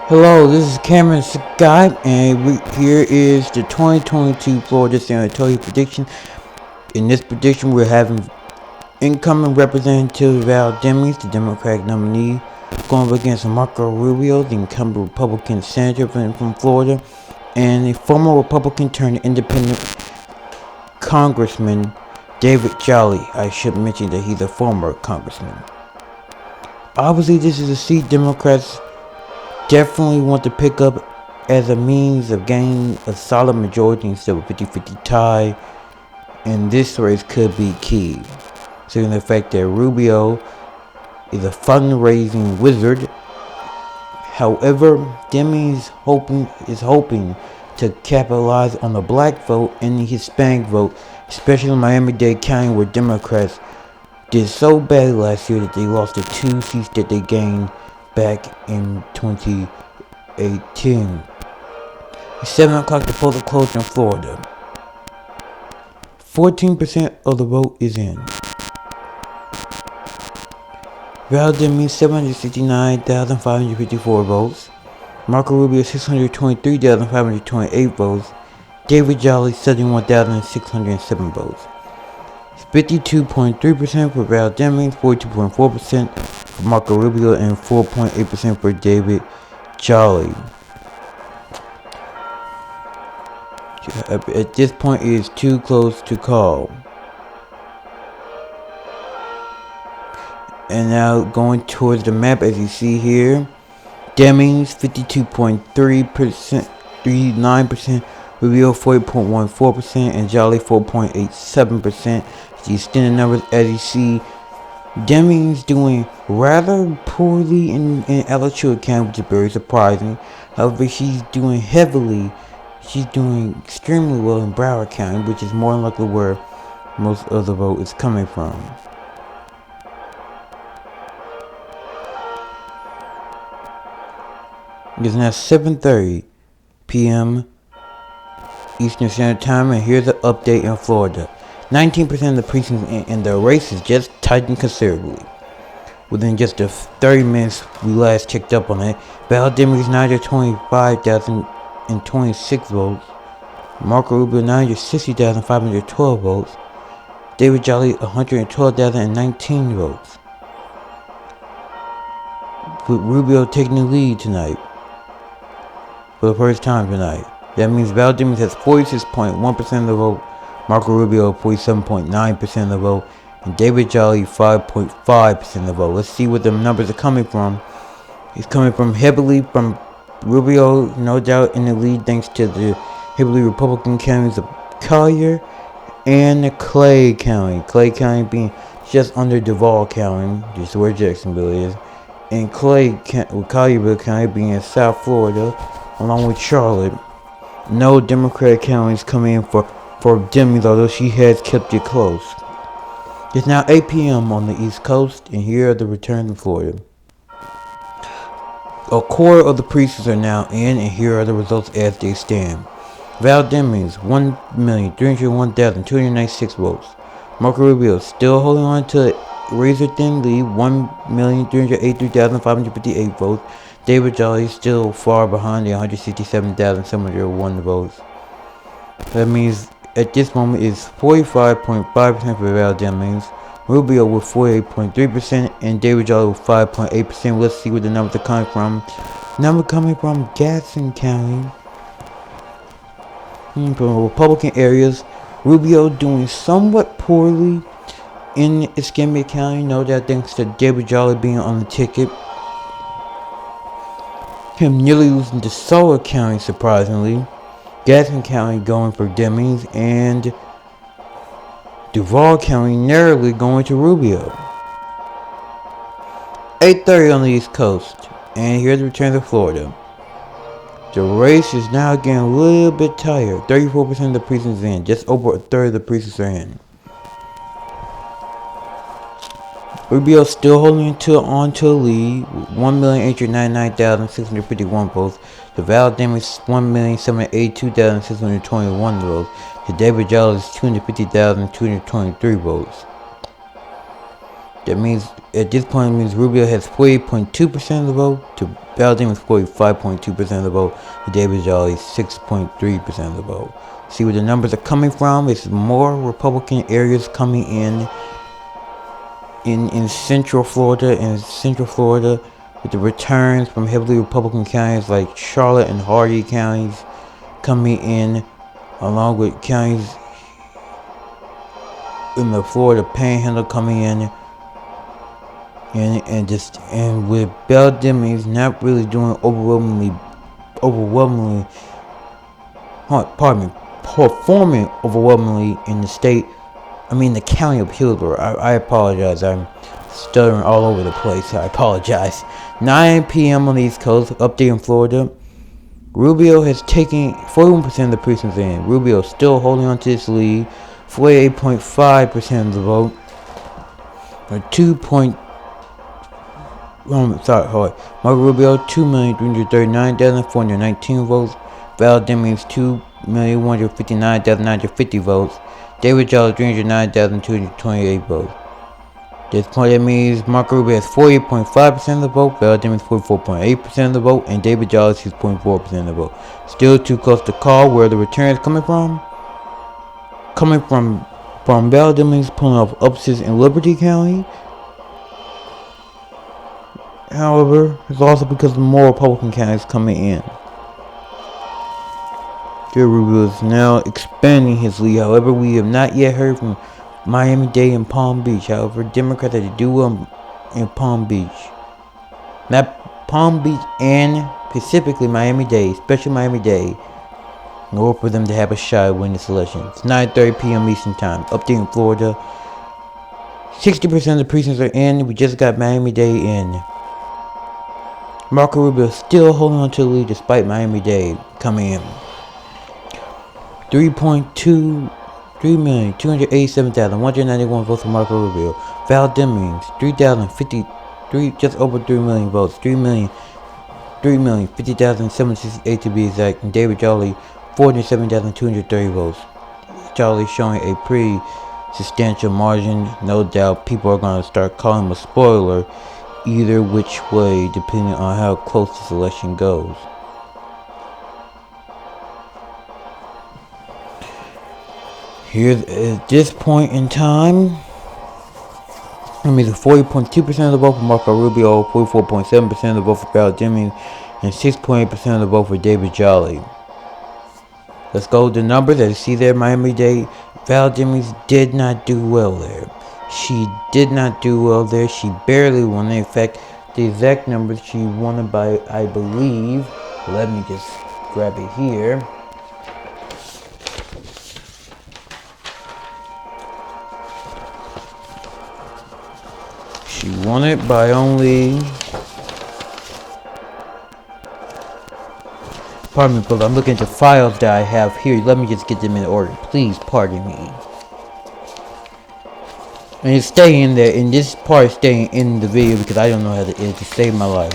Hello, this is Cameron Scott, and here is the 2022 Florida Senatorial prediction. In this prediction, we're having incoming Representative Demings, the Democratic nominee, going up against Marco Rubio, the incumbent Republican senator from Florida, and a former Republican turned independent Congressman, David Jolly. I should mention that he's a former congressman. Obviously, this is a seat Democrats definitely want to pick up as a means of gaining a solid majority instead of a 50-50 tie, and this race could be key, considering the fact that Rubio is a fundraising wizard. However, Demings is hoping to capitalize on the black vote and the Hispanic vote, especially in Miami-Dade County, where Democrats did so bad last year that they lost the 2 seats that they gained back in 2018. It's 7 o'clock, the polls are closed in Florida. 14% of the vote is in. Demings 769,554 votes. Marco Rubio 623,528 votes. David Jolly 71,607 votes. 52.3% for Demings, 42.4% for Marco Rubio, and 4.8% for David Jolly. At this point, it is too close to call. And now going towards the map, as you see here, Demings 52.3%, 39%, Rubio 40.14%, and Jolly 4.87%. The extended numbers, as you see, Demings doing rather poorly in Alachua County, which is very surprising. However, she's doing extremely well in Broward County, which is more than likely where most of the vote is coming from. It is now 7:30 p.m. Eastern Standard Time, and here's an update in Florida. 19% of the precincts in the race is just tightened considerably. Within just the 30 minutes we last checked up on it, Demings 925,026 votes, Marco Rubio 960,512 votes, David Jolly 112,019 votes. With Rubio taking the lead tonight for the first time tonight. That means Demings has 46.1% of the vote, Marco Rubio 47.9% of the vote, and David Jolly 5.5% of the vote. Let's see what the numbers are coming from. It's coming from heavily from Rubio, no doubt in the lead thanks to the heavily Republican counties of Collier and Clay County. Clay County being just under Duval County, just where Jacksonville is, and Collierville County being in South Florida, along with Charlotte. No Democratic counties coming in for Demings, although she has kept it close. It's now 8 p.m. on the East Coast, and here are the returns in Florida. A quarter of the precincts are now in, and here are the results as they stand. Demings 1,301,296 votes. Marco Rubio still holding on to a razor-thin lead, 1,383,558 votes. David Jolly still far behind the 167,701 votes. That means at this moment is 45.5% for Demings, Rubio with 48.3%, and David Jolly with 5.8%. Let's see where the numbers are coming from. Number coming from Gaston County, from Republican areas. Rubio doing somewhat poorly in Escambia County, no doubt thanks to David Jolly being on the ticket. Him nearly losing to Solar County, surprisingly. Gaston County going for Demings, and Duval County narrowly going to Rubio. 8:30 on the East Coast, and here's the return to Florida. The race is now getting a little bit tighter. 34% of the precincts in, just over a third of the precincts are in. Rubio still holding on to a lead, 1,899,651 votes. The Demings 1,782,621 votes. The David Jolly is 250,223 votes. That means, at this point, it means Rubio has 48.2% of the vote, to Val Demings 45.2% of the vote, to David Jolly 6.3% of the vote. See where the numbers are coming from? It's more Republican areas coming in Central Florida, with the returns from heavily Republican counties like Charlotte and Hardee counties coming in, along with counties in the Florida Panhandle coming in, and with Val Demings not really doing overwhelmingly, performing overwhelmingly in the county of Hillsborough. I apologize. I'm stuttering all over the place. I apologize. 9 p.m. on the East Coast, update in Florida. Rubio has taken 41% of the precincts in. Rubio still holding on to this lead. 48.5% of the vote. Or Marco Rubio, 2,339,419 votes. Val Demings, 2,159,950 votes. David Jolly, 309,228 votes. At this point, that means Marco Rubio has 48.5% of the vote, Val Demings 44.8% of the vote, and David Jolly 6.4% of the vote. Still too close to call. Where the return is coming from? Coming from Val Demings pulling off upsets in Liberty County. However, it's also because of more Republican counties coming in. Joe Rubio is now expanding his lead. However, we have not yet heard from Miami-Dade and Palm Beach. However, Democrats had to do well in Palm Beach. Not Palm Beach and specifically Miami-Dade, especially Miami-Dade, in order for them to have a shot at winning this election. It's 9:30 p.m. Eastern Time. Update in Florida. 60% of the precincts are in. We just got Miami-Dade in. Marco Rubio still holding on to the lead despite Miami-Dade coming in. 3,287,191 votes for Marco Rubio. Val Demings, 3,053, just over 3 million votes. 3,050,768 to be exact. And David Jolly, 407,230 votes. Jolly showing a pretty substantial margin. No doubt people are going to start calling him a spoiler either which way, depending on how close this election goes. Here's at this point in time, I mean, 40.2% of the vote for Marco Rubio, 44.7% of the vote for Val Demings, and 6.8% of the vote for David Jolly. Let's go with the numbers. As you see there, Miami-Dade, Val Demings did not do well there. She did not do well there. She barely won. In fact, the exact numbers she won by, I believe, let me just grab it here. She won it by only, pardon me, but I'm looking at the files that I have here. Let me just get them in order. Please pardon me. And it's staying there, and this part is staying in the video because I don't know how to edit to save my life.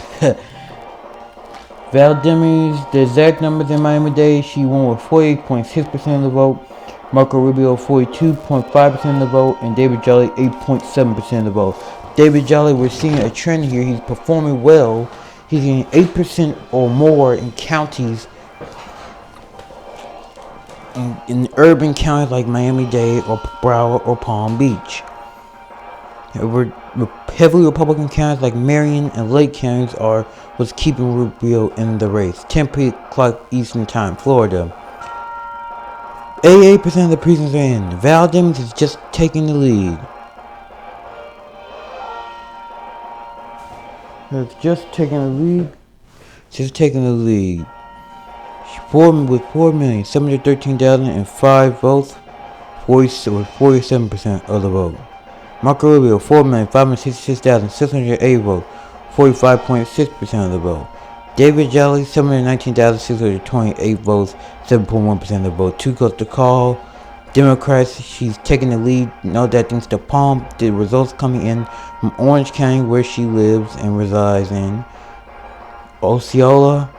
Val Demings, the exact numbers in Miami-Dade, she won with 48.6% of the vote. Marco Rubio, 42.5% of the vote, and David Jolly, 8.7% of the vote. David Jolly, we're seeing a trend here. He's performing well. He's getting 8% or more in counties, in urban counties like Miami-Dade or Broward or Palm Beach. However, heavily Republican counties like Marion and Lake counties was keeping Rubio in the race. 10 o'clock Eastern Time, Florida. 88% of the precincts are in. Val Demings is just taking the lead. It's just taking the lead. With 4,713,005 votes, 47% of the vote. Marco Rubio, 4,566,608 votes, 45.6% of the vote. David Jolly, 719,628 votes, 7.1% of the vote. Too close to call. Democrats, she's taking the lead. No doubt thanks to Palm. The results coming in from Orange County, where she lives and resides in. Osceola,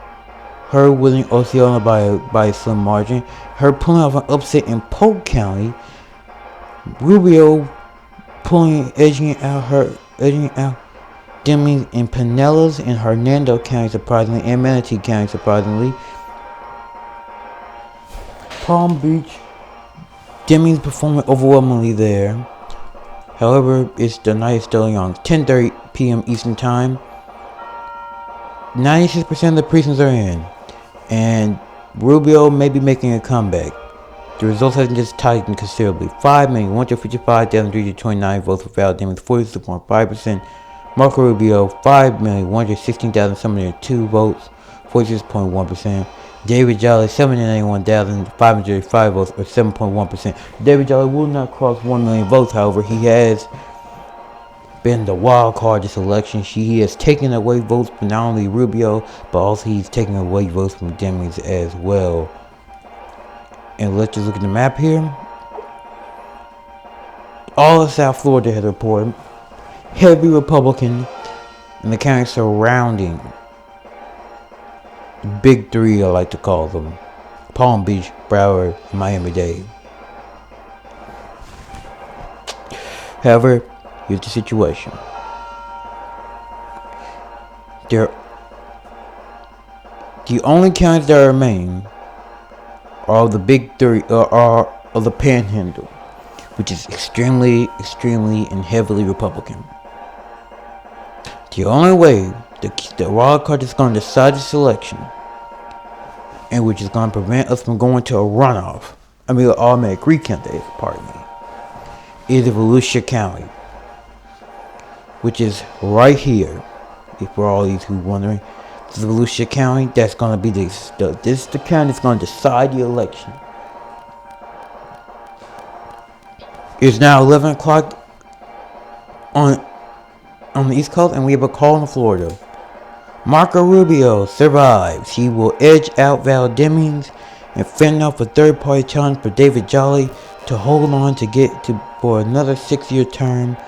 her winning Osceola by a slim margin. Her pulling off an upset in Polk County. Rubio edging out Demings in Pinellas and Hernando County, surprisingly, and Manatee County, surprisingly. Palm Beach, Demings performing overwhelmingly there. However, the night is still young. 10:30 p.m. Eastern Time. 96% of the precincts are in, and Rubio may be making a comeback. The results have just tightened considerably. 5,155,329 votes for Val Demings, 46.5%. Marco Rubio, 5,116,702 votes, 46.1%. David Jolly, 791,535 votes, or 7.1%. David Jolly will not cross 1 million votes, however. He has been the wild card this election. He has taken away votes from not only Rubio, but also he's taking away votes from Demings as well. And let's just look at the map here. All of South Florida has reported heavy Republican in the county surrounding the Big Three, I like to call them: Palm Beach, Broward, and Miami-Dade. However, here's the situation. The only counties that remain are the Big Three, are of the Panhandle, which is extremely and heavily Republican. The only way the wild card is going to decide this election, and which is going to prevent us from going to a runoff, an automatic recount, pardon me, is Volusia County, which is right here. If for all these who are wondering, this is Volusia County. That's going to be this is the county that's going to decide the election. It's now 11 o'clock on the East Coast, and we have a call in Florida. Marco Rubio survives. He will edge out Val Demings and fend off a third-party challenge for David Jolly to hold on to for another 6-year term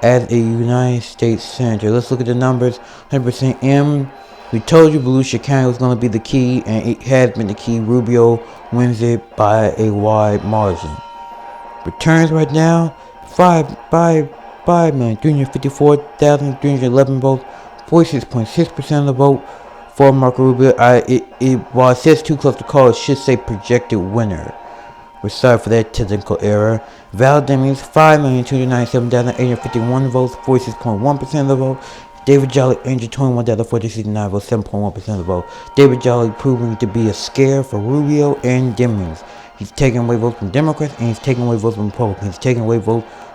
as a United States Senator. Let's look at the numbers. 100% M. We told you Volusia County was going to be the key, and it has been the key. Rubio wins it by a wide margin. Returns right now, 5,354,311 votes, 46.6% of the vote for Marco Rubio. While it says too close to call, it should say projected winner. We're sorry for that technical error. Val Demings, 5,297,851 votes, 46.1% of the vote. David Jolly, 821,469 votes, 7.1% of the vote. David Jolly proving to be a scare for Rubio and Demings. He's taking away votes from Democrats, and he's taking away votes from Republicans. He's taking away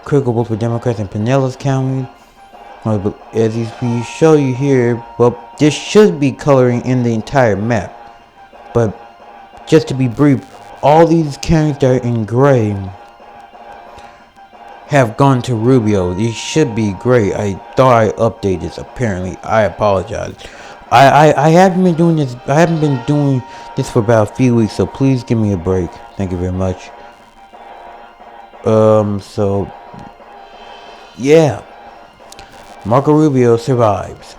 critical votes for Democrats in Pinellas County. But as we show you here, well, this should be coloring in the entire map. But just to be brief, all these counties that are in gray have gone to Rubio. These should be gray. I thought I updated this. Apparently, I apologize. I haven't been doing this. I haven't been doing this for about a few weeks, so please give me a break. Thank you very much. So yeah, Marco Rubio survives.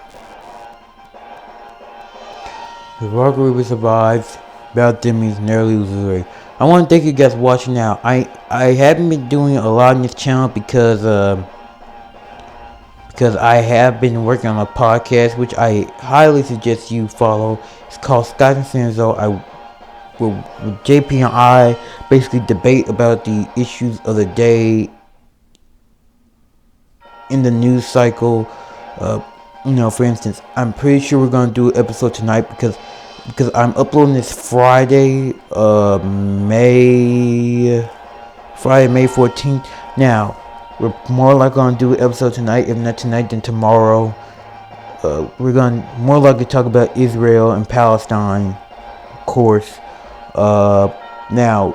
Marco Rubio survives. Val Demings narrowly loses the race. I want to thank you guys for watching now. I haven't been doing a lot on this channel because I have been working on a podcast, which I highly suggest you follow. It's called Scott and Senzo. With JP and I basically debate about the issues of the day in the news cycle. For instance, I'm pretty sure we're gonna do an episode tonight because I'm uploading this Friday, May 14th. Now, we're more likely gonna do an episode tonight. If not tonight, then tomorrow. We're gonna more likely talk about Israel and Palestine, of course. Now,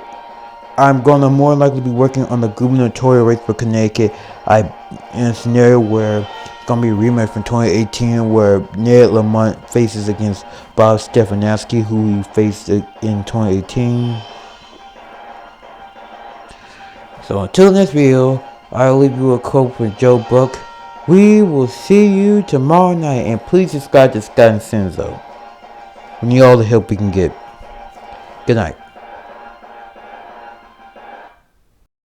I'm gonna more likely be working on the gubernatorial race for Connecticut. In a scenario where it's gonna be a rematch from 2018, where Ned Lamont faces against Bob Stefanowski, who he faced in 2018. So until the next video, I'll leave you a quote from Joe Buck. We will see you tomorrow night, and please subscribe to Scott and Senzo. We need all the help we can get. Good night.